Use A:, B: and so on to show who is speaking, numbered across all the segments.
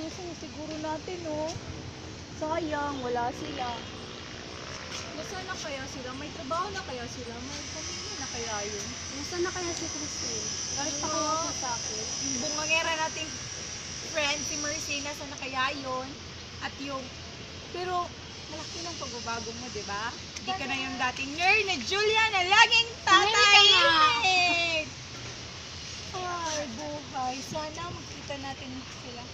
A: ayusin siguro natin, oh. Sayang, wala sila. Nasaan na kaya sila? May trabaho na kaya sila? May pamilya na kaya yun?
B: Nasaan na kaya si Christine? Galit pa kaya siya sa akin?
A: Yung bungangera nating friend, si Mercy, nasaan na kaya yun? At yung, pero malaki ng pagbabago mo, di ba? Hindi ka na yung dating nerd na Julia na laging tatahimik! Ay, buhay. Sana makita natin sila.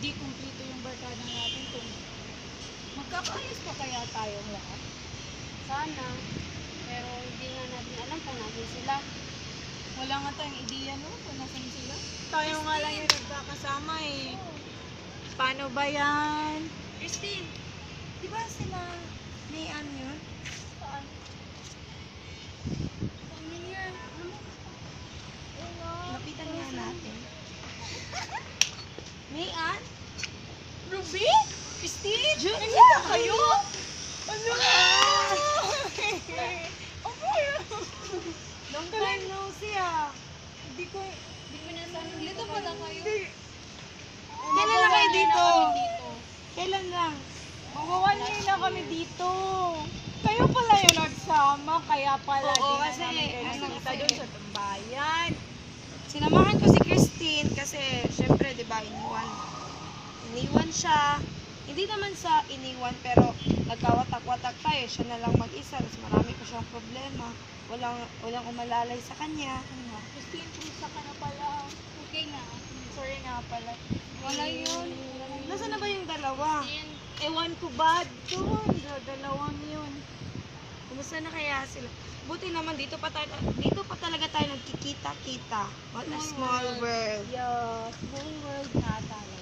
A: Hindi kumplito yung barkada natin kung magkakaayos pa kaya tayong lahat.
B: Sana. Pero hindi nga natin alam kung natin sila.
A: Wala nga tayong ideya no kung nasan sila. Tayo nga lang yung nagkakasama eh. Paano ba yan?
C: Christine, di ba sila may yun?
A: Saan?
C: Familiar. Lapitan nga natin. May
A: Ruby? Christine?
C: Julia!
A: Nakita kayo? Ano?
C: Long time no see
A: Hindi ko
B: Dito pa lang kayo.
C: Kailan na kayo dito?
B: Dito.
C: Kailan lang?
A: Mag-1 year na kami dito. Kayo pala yung nagsama, kaya pala
C: Oo,
A: di na
C: kasi,
A: namin kayo nakita
C: kasi-
A: doon sa tambayan.
C: Sinamahan ko si Christine kasi syempre 'di ba iniwan siya. Hindi naman sa iniwan pero nagkawatak-watak tayo. Siya na lang mag-isa. Tapos marami pa siyang problema. Walang umalalay sa kanya.
A: Christine, kumusta ka na pala?
B: Okay na.
A: Sorry nga pala.
B: Wala yun.
C: Nasaan na ba yung dalawa?
B: Yan.
A: Ewan ko ba? Doon, dalawang yun.
C: Kumusta na kaya sila? Buti naman dito pa talaga tayo nagkikita-kita. What a small world.
A: Yeah, small world nga talaga.